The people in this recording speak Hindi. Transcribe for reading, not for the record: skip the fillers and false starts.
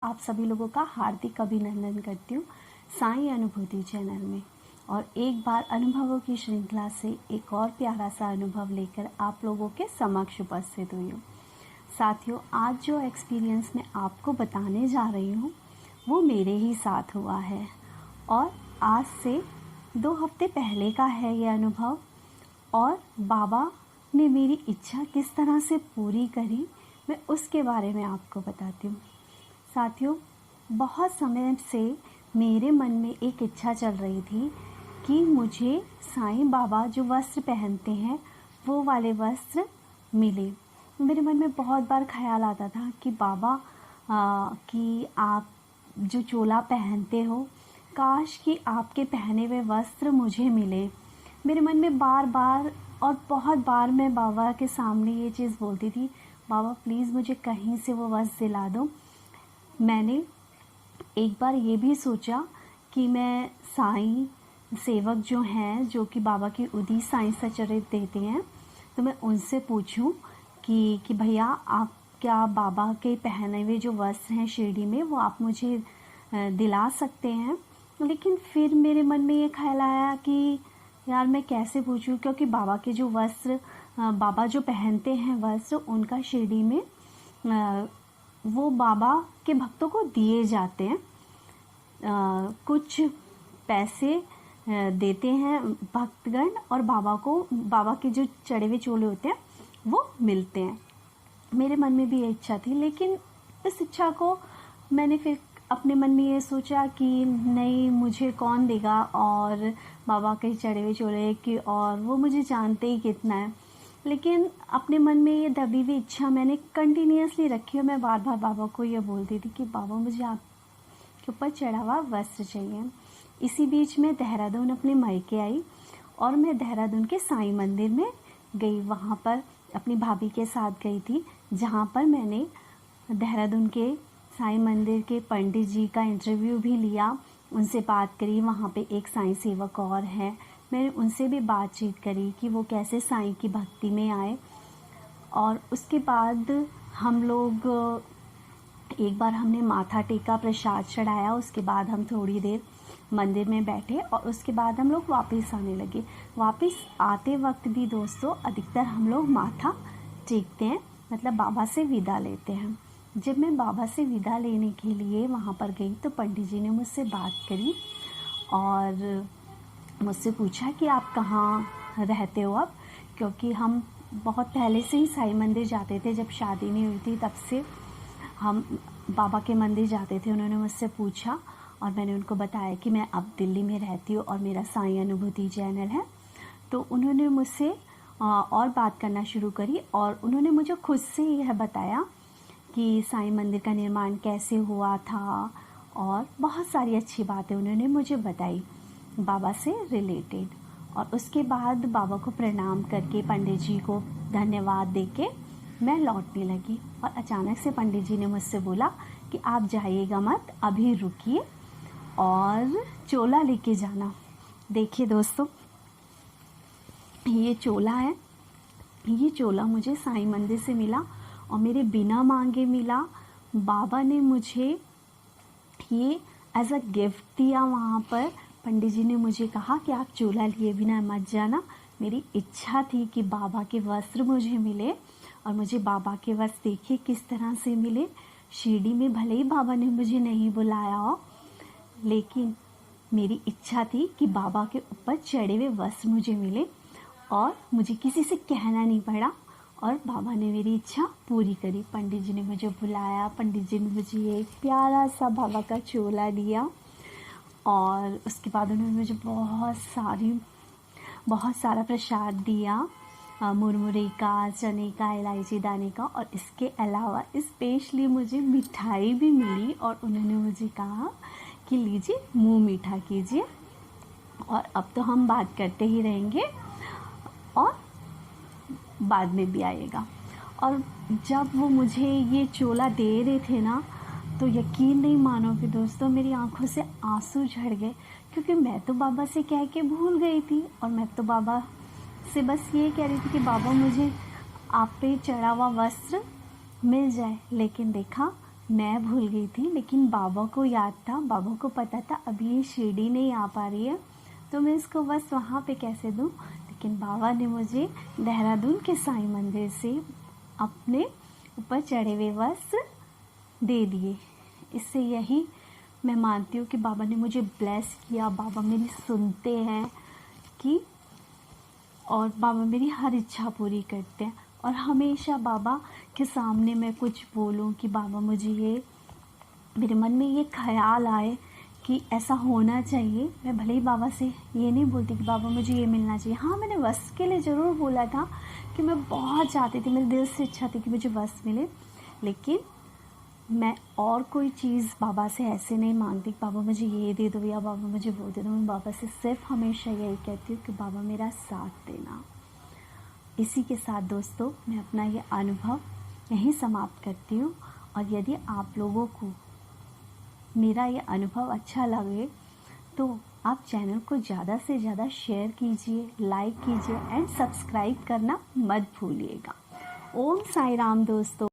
आप सभी लोगों का हार्दिक अभिनंदन करती हूँ साईं अनुभूति चैनल में। और एक बार अनुभवों की श्रृंखला से एक और प्यारा सा अनुभव लेकर आप लोगों के समक्ष उपस्थित हुई हूँ। साथियों, आज जो एक्सपीरियंस मैं आपको बताने जा रही हूँ वो मेरे ही साथ हुआ है और आज से 2 हफ्ते पहले का है ये अनुभव। और बाबा ने मेरी इच्छा किस तरह से पूरी करी, मैं उसके बारे में आपको बताती हूँ। साथियों, बहुत समय से मेरे मन में एक इच्छा चल रही थी कि मुझे साईं बाबा जो वस्त्र पहनते हैं वो वाले वस्त्र मिले। मेरे मन में बहुत बार ख्याल आता था कि बाबा कि आप जो चोला पहनते हो, काश कि आपके पहने हुए वस्त्र मुझे मिले। मेरे मन में बार बार और बहुत बार मैं बाबा के सामने ये चीज़ बोलती थी, बाबा प्लीज़ मुझे कहीं से वो वस्त्र दिला दो। मैंने एक बार ये भी सोचा कि मैं साईं सेवक जो हैं, जो कि बाबा की उदी साईं सचरित देते हैं, तो मैं उनसे पूछूं कि भैया आप क्या बाबा के पहने हुए जो वस्त्र हैं शिरडी में वो आप मुझे दिला सकते हैं। लेकिन फिर मेरे मन में ये ख्याल आया कि यार मैं कैसे पूछूं, क्योंकि बाबा के जो वस्त्र बाबा जो पहनते हैं वस्त्र उनका शिरडी में वो बाबा के भक्तों को दिए जाते हैं। कुछ पैसे देते हैं भक्तगण और बाबा को बाबा के जो चढ़े हुए चोले होते हैं वो मिलते हैं। मेरे मन में भी ये इच्छा थी, लेकिन इस इच्छा को मैंने फिर अपने मन में ये सोचा कि नहीं, मुझे कौन देगा, और बाबा के चढ़े हुए चोले की और वो मुझे जानते ही कितना है। लेकिन अपने मन में ये दबी हुई इच्छा मैंने कंटिन्यूसली रखी और मैं बार बार बाबा को ये बोलती थी कि बाबा मुझे आपके ऊपर चढ़ा हुआ वस्त्र चाहिए। इसी बीच मैं देहरादून अपने मायके आई और मैं देहरादून के साईं मंदिर में गई। वहाँ पर अपनी भाभी के साथ गई थी, जहाँ पर मैंने देहरादून के साईं मंदिर के पंडित जी का इंटरव्यू भी लिया, उनसे बात करी। वहाँ पे एक साईं सेवक और हैं, मैंने उनसे भी बातचीत करी कि वो कैसे साईं की भक्ति में आए। और उसके बाद हम लोग एक बार हमने माथा टेका, प्रसाद चढ़ाया, उसके बाद हम थोड़ी देर मंदिर में बैठे और उसके बाद हम लोग वापस आने लगे। वापस आते वक्त भी दोस्तों अधिकतर हम लोग माथा टेकते हैं, मतलब बाबा से विदा लेते हैं। जब मैं बाबा से विदा लेने के लिए वहाँ पर गई तो पंडित जी ने मुझसे बात करी और मुझसे पूछा कि आप कहाँ रहते हो अब, क्योंकि हम बहुत पहले से ही साईं मंदिर जाते थे। जब शादी नहीं हुई थी तब से हम बाबा के मंदिर जाते थे। उन्होंने मुझसे पूछा और मैंने उनको बताया कि मैं अब दिल्ली में रहती हूँ और मेरा साईं अनुभूति चैनल है। तो उन्होंने मुझसे और बात करना शुरू करी और उन्होंने मुझे खुद से यह बताया कि साईं मंदिर का निर्माण कैसे हुआ था और बहुत सारी अच्छी बातें उन्होंने मुझे बताई बाबा से रिलेटेड। और उसके बाद बाबा को प्रणाम करके पंडित जी को धन्यवाद देके मैं लौटने लगी और अचानक से पंडित जी ने मुझसे बोला कि आप जाइएगा मत, अभी रुकिए और चोला लेके जाना। देखिए दोस्तों, ये चोला है, ये चोला मुझे साईं मंदिर से मिला और मेरे बिना मांगे मिला। बाबा ने मुझे ये एज अ गिफ्ट दिया। वहाँ पर पंडित जी ने मुझे कहा कि आप चोला लिए बिना मत जाना। मेरी इच्छा थी कि बाबा के वस्त्र मुझे मिले और मुझे बाबा के वस्त्र देखिए किस तरह से मिले। शिरडी में भले ही बाबा ने मुझे नहीं बुलाया हो, लेकिन मेरी इच्छा थी कि बाबा के ऊपर चढ़े हुए वस्त्र मुझे मिले और मुझे किसी से कहना नहीं पड़ा और बाबा ने मेरी इच्छा पूरी करी। पंडित जी ने मुझे बुलाया, पंडित जी ने मुझे एक प्यारा सा बाबा का चोला दिया और उसके बाद उन्होंने मुझे बहुत सारा प्रसाद दिया, मुरमुरे का, चने का, इलायची दाने का, और इसके अलावा स्पेशली मुझे मिठाई भी मिली और उन्होंने मुझे कहा कि लीजिए मुंह मीठा कीजिए और अब तो हम बात करते ही रहेंगे और बाद में भी आएगा। और जब वो मुझे ये चोला दे रहे थे ना, तो यकीन नहीं मानोगे दोस्तों, मेरी आंखों से आंसू झड़ गए, क्योंकि मैं तो बाबा से कह के भूल गई थी और मैं तो बाबा से बस ये कह रही थी कि बाबा मुझे आप पे चढ़ा हुआ वस्त्र मिल जाए। लेकिन देखा मैं भूल गई थी, लेकिन बाबा को याद था, बाबा को पता था अभी ये शिरडी नहीं आ पा रही है तो मैं इसको बस वहाँ पे कैसे दूँ। लेकिन बाबा ने मुझे देहरादून के साईं मंदिर से अपने ऊपर चढ़े हुए वस्त्र दे दिए। इससे यही मैं मानती हूँ कि बाबा ने मुझे ब्लेस किया, बाबा मेरी सुनते हैं कि और बाबा मेरी हर इच्छा पूरी करते हैं। और हमेशा बाबा के सामने मैं कुछ बोलूं कि बाबा मुझे ये, मेरे मन में ये ख्याल आए कि ऐसा होना चाहिए। मैं भले ही बाबा से ये नहीं बोलती कि बाबा मुझे ये मिलना चाहिए। हाँ, मैंने वस्त्र के लिए ज़रूर बोला था कि मैं बहुत चाहती थी, मेरे दिल से इच्छा थी कि मुझे वस्त्र मिले, लेकिन मैं और कोई चीज़ बाबा से ऐसे नहीं मांगती कि बाबा मुझे ये दे दो या बाबा मुझे वो दे दो। मैं बाबा से सिर्फ हमेशा यही कहती हूँ कि बाबा मेरा साथ देना। इसी के साथ दोस्तों मैं अपना ये अनुभव यहीं समाप्त करती हूँ। और यदि आप लोगों को मेरा ये अनुभव अच्छा लगे तो आप चैनल को ज़्यादा से ज़्यादा शेयर कीजिए, लाइक कीजिए एंड सब्सक्राइब करना मत भूलिएगा। ओम साई राम दोस्तों।